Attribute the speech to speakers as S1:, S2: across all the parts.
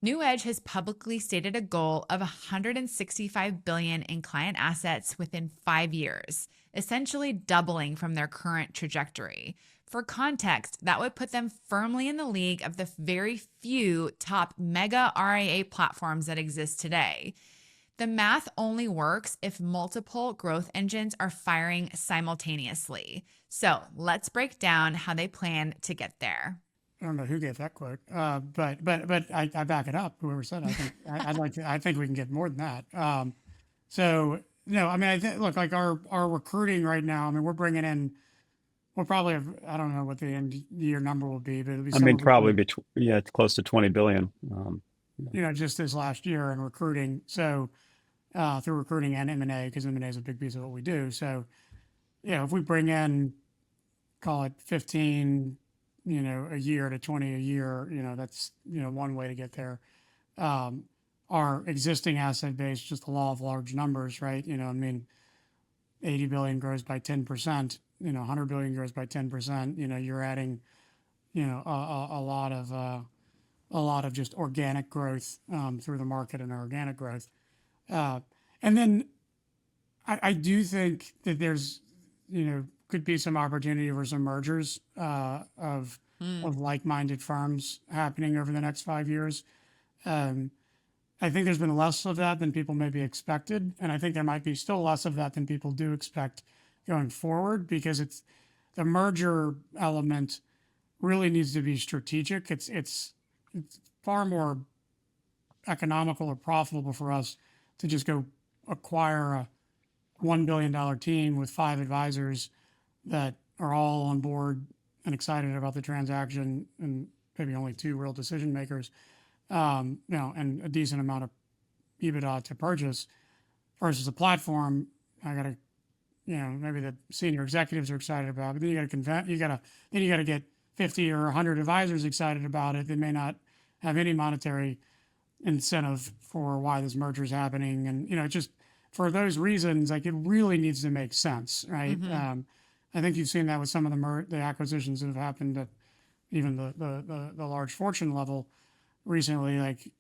S1: NewEdge has publicly stated a goal of $165 billion in client assets within 5 years, essentially doubling from their current trajectory. For context, that would put them firmly in the league of the very few top mega RIA platforms that exist today. The math only works if multiple growth engines are firing simultaneously. So let's break down how they plan to get there.
S2: I don't know who gave that quote, but I back it up. Whoever said, I think I'd like to. I think we can get more than that. So no, I mean, I think look like our recruiting right now. I mean, we're bringing in. We'll probably have. I don't know what the end year number will be, but it'll be
S3: I mean,
S2: somewhere
S3: probably
S2: between
S3: between, yeah, it's close to 20 billion.
S2: just this last year in recruiting. So through recruiting and M&A, because M&A is a big piece of what we do. So if we bring in, call it 15, a year to 20 a year, that's one way to get there. Our existing asset base, just the law of large numbers, right? I mean, 80 billion grows by 10%, 100 billion grows by 10%, you're adding, a lot of just organic growth through the market and organic growth. And then I do think that there's, could be some opportunity for some mergers of like-minded firms happening over the next 5 years. I think there's been less of that than people maybe expected, and I think there might be still less of that than people do expect going forward because it's the merger element really needs to be strategic. It's far more economical or profitable for us to just go acquire a $1 billion team with 5 advisors that are all on board and excited about the transaction and maybe only 2 real decision makers, and a decent amount of EBITDA to purchase versus a platform. I got to, maybe the senior executives are excited about it, but then you got to get 50 or 100 advisors excited about it. They may not have any monetary incentive for why this merger is happening. And, just for those reasons, like it really needs to make sense, right? I think you've seen that with some of the acquisitions that have happened at even the large fortune level recently. Like,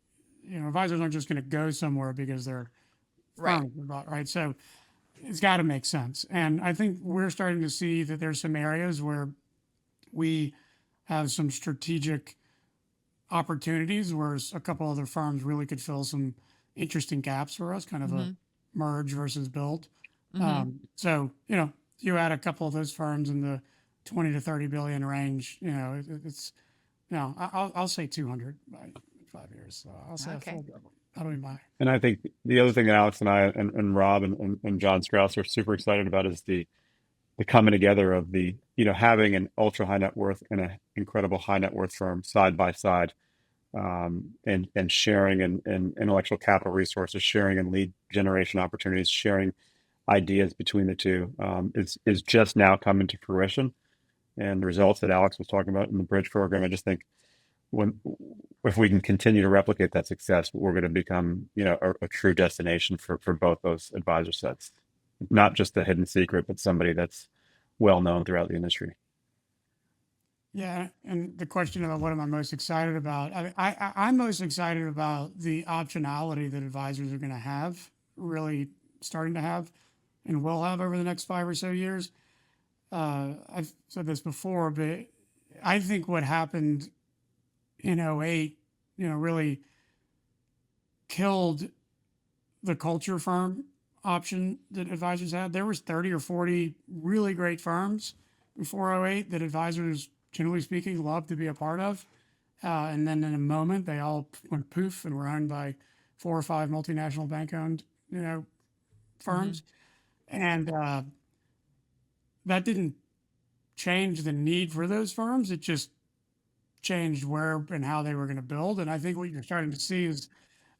S2: advisors aren't just going to go somewhere because they're
S1: Right.
S2: firms about, right? So it's got to make sense. And I think we're starting to see that there's some areas where we have some strategic opportunities where a couple other firms really could fill some interesting gaps for us, kind of a merge versus build. So, you add a couple of those firms in the 20 to 30 billion range, it's, I'll say 200 by 5 years. So I'll say a
S1: Okay.
S2: full double. That'll be my.
S3: And I think the other thing that Alex and I and Rob and John Strauss are super excited about is the coming together of the, having an ultra high net worth and an incredible high net worth firm side by side, and sharing and intellectual capital resources, sharing and lead generation opportunities, sharing ideas between the two, is just now coming to fruition. And the results that Alex was talking about in the bridge program, I just think if we can continue to replicate that success, we're going to become, a true destination for both those advisor sets, not just the hidden secret, but somebody that's well known throughout the industry.
S2: Yeah, and the question about what am I most excited about? I'm most excited about the optionality that advisors are going to have, really starting to have, and will have over the next 5 or so years. I've said this before, but I think what happened in '08, really killed the culture firm option that advisors had. There was 30 or 40 really great firms before '08 that advisors, generally speaking, loved to be a part of. And then in a moment, they all went poof and were owned by 4 or 5 multinational bank-owned, firms. And that didn't change the need for those firms. It just changed where and how they were going to build. And I think what you're starting to see is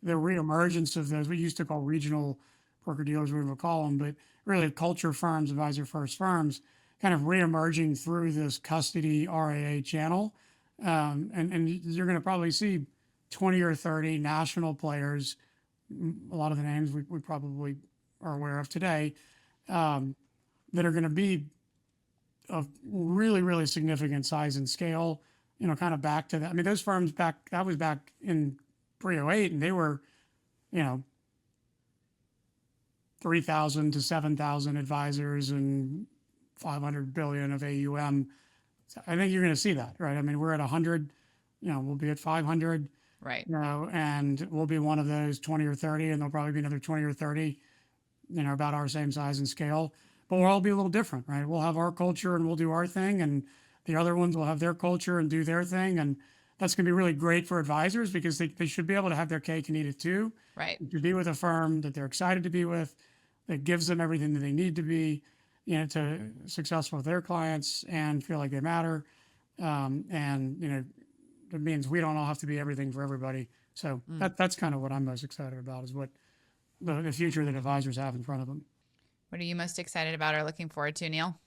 S2: the re-emergence of those, we used to call regional broker dealers, we would call them, but really culture firms, advisor first firms, kind of re-emerging through this custody RIA channel. And you're going to probably see 20 or 30 national players, a lot of the names we probably are aware of today, that are going to be of really, really significant size and scale, kind of back to that. I mean, those firms that was back in pre-08, and they were, you know, 3,000 to 7,000 advisors and 500 billion of AUM. So I think you're going to see that, right? I mean, we're at 100, we'll be at 500,
S1: Right.
S2: and we'll be one of those 20 or 30, and there'll probably be another 20 or 30, about our same size and scale. But we'll all be a little different, right? We'll have our culture and we'll do our thing, and the other ones will have their culture and do their thing. And that's going to be really great for advisors because they should be able to have their cake and eat it too.
S1: Right.
S2: To be with a firm that they're excited to be with, that gives them everything that they need to be, to successful with their clients and feel like they matter. And it means we don't all have to be everything for everybody. So that's kind of what I'm most excited about, is what the future that advisors have in front of them.
S1: What are you most excited about or looking forward to, Neil?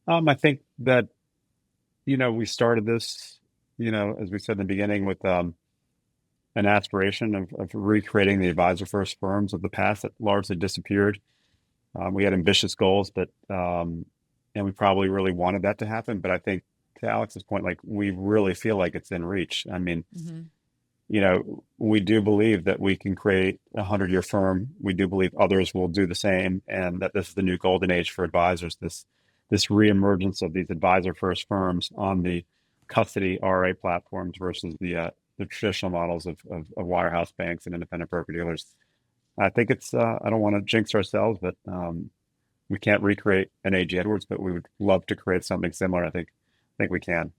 S3: I think that, we started this, as we said in the beginning, with an aspiration of recreating the advisor first firms of the past that largely disappeared. We had ambitious goals, but and we probably really wanted that to happen. But I think, to Alex's point, like, we really feel like it's in reach. I mean, we do believe that we can create a 100-year firm. We do believe others will do the same, and that this is the new golden age for advisors. This re-emergence of these advisor first firms on the custody RA platforms versus the traditional models of wirehouse banks and independent broker dealers. I think it's, I don't want to jinx ourselves, but we can't recreate an A.G. Edwards, but we would love to create something similar. I think we can.